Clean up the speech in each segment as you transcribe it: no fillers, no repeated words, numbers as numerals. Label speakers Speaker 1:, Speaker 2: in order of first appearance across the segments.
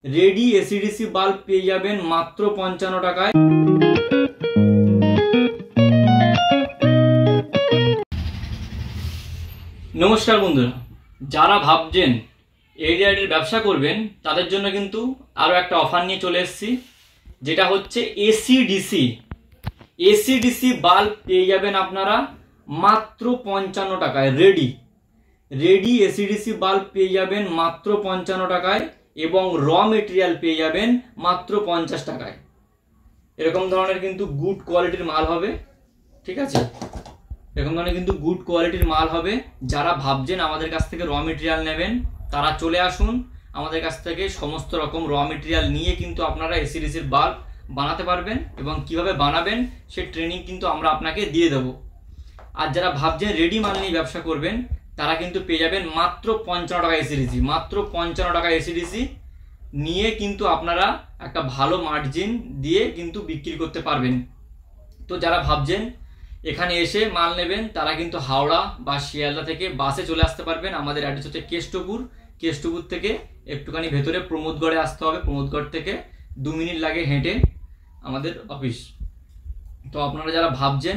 Speaker 1: Ready AC DC bulb পেয়ে যাবেন মাত্র 55 টাকায়। নমস্কার বন্ধুরা, যারা ভাবছেন এডিআইডির ব্যবসা করবেন তাদের জন্য কিন্তু আরও একটা অফার নিয়ে চলে এসেছি, যেটা হচ্ছে এসিডিসি বাল্ব পেয়ে যাবেন আপনারা মাত্র 55 টাকায়। রেডি এসিডিসি বাল্ব পেয়ে যাবেন মাত্র 55 টাকায় এবং র মেটেরিয়াল পেয়ে যাবেন মাত্র 50 টাকায়। এরকম ধরনের কিন্তু গুড কোয়ালিটির মাল হবে, ঠিক আছে? এরকম ধরনের কিন্তু গুড কোয়ালিটির মাল হবে। যারা ভাবছেন আমাদের কাছ থেকে র মেটেরিয়াল নেবেন তারা চলে আসুন। আমাদের কাছ থেকে সমস্ত রকম র মেটেরিয়াল নিয়ে কিন্তু আপনারা এসিডিসির বাল্ব বানাতে পারবেন এবং কিভাবে বানাবেন সে ট্রেনিং কিন্তু আমরা আপনাকে দিয়ে দেব। আর যারা ভাবছেন রেডি মাল নিয়ে ব্যবসা করবেন তারা কিন্তু পেয়ে যাবেন মাত্র 55 টাকা এসিডিসি। মাত্র 55 টাকা এসিডিসি নিয়ে কিন্তু আপনারা একটা ভালো মার্জিন দিয়ে কিন্তু বিক্রি করতে পারবেন। তো যারা ভাবছেন এখানে এসে মাল নেবেন তারা কিন্তু হাওড়া বা শিয়ালদা থেকে বাসে চলে আসতে পারবেন। আমাদের অ্যাড্রেস হচ্ছে কেষ্টপুর থেকে একটুখানি ভেতরে প্রমোদগড়ে আসতে হবে। প্রমোদগড় থেকে 2 মিনিট লাগে হেঁটে আমাদের অফিস। তো আপনারা যারা ভাবছেন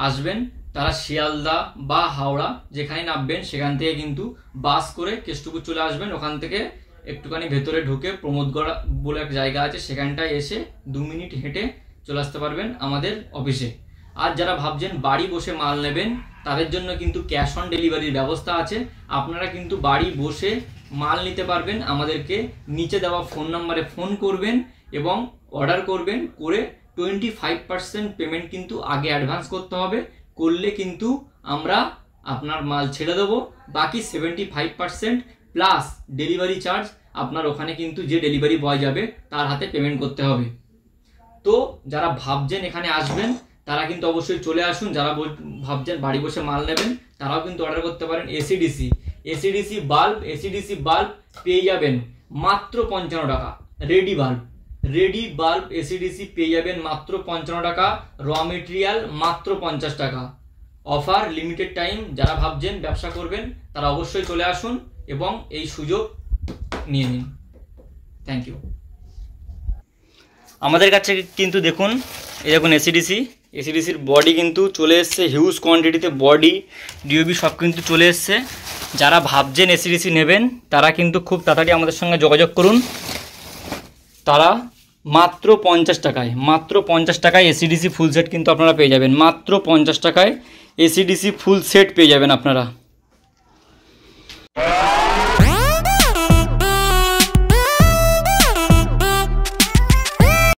Speaker 1: আসবেন তারা শিয়ালদা বা হাওড়া যেখানে নামবেন সেখান থেকে কিন্তু বাস করে কেষ্টপুর চলে আসবেন। ওখান থেকে একটুখানি ভেতরে ঢুকে প্রমোদগড় বলে এক জায়গা আছে, সেখানটায় এসে 2 মিনিট হেঁটে চলে আসতে পারবেন আমাদের অফিসে। আর যারা ভাবছেন বাড়ি বসে মাল নেবেন তাদের জন্য কিন্তু ক্যাশ অন ডেলিভারির ব্যবস্থা আছে। আপনারা কিন্তু বাড়ি বসে মাল নিতে পারবেন। আমাদেরকে নিচে দেওয়া ফোন নাম্বারে ফোন করবেন এবং অর্ডার করবেন, করে 25% পেমেন্ট কিন্তু আগে অ্যাডভান্স করতে হবে। করলে কিন্তু আমরা আপনার মাল ছেড়ে দেবো। বাকি 75% প্লাস ডেলিভারি চার্জ আপনার ওখানে কিন্তু যে ডেলিভারি বয় যাবে তার হাতে পেমেন্ট করতে হবে। তো যারা ভাবছেন এখানে আসবেন তারা কিন্তু অবশ্যই চলে আসুন। যারা ভাবছেন বাড়ি বসে মাল নেবেন তারাও কিন্তু অর্ডার করতে পারেন। এসিডিসি বাল্ব পেয়ে যাবেন মাত্র 55 টাকা। রেডি বাল্ব এসিডিসি পেয়ে যাবেন মাত্র 55 টাকা। র মেটেরিয়াল মাত্র 50 টাকা। Offer limited time. যারা ভাবছেন ব্যবসা করবেন তারা অবশ্যই চলে আসুন এবং এই সুযোগ নিয়ে নিন। Thank you. আমাদের কাছে কিন্তু দেখুন, এই দেখুন এসিডিসির বডি কিন্তু চলে এসছে হিউজ কোয়ান্টিটিতে। বডি ডিওবি সব কিন্তু চলে এসছে। যারা ভাবছেন এসিডিসি নেবেন তারা কিন্তু খুব তাড়াতাড়ি আমাদের সঙ্গে যোগাযোগ করুন। তারা মাত্র 50 টাকায় এসিডিসি ফুল সেট কিন্তু আপনারা পেয়ে যাবেন। মাত্র 50 টাকায় এসিডিসি ফুল সেট পেয়ে যাবেন আপনারা।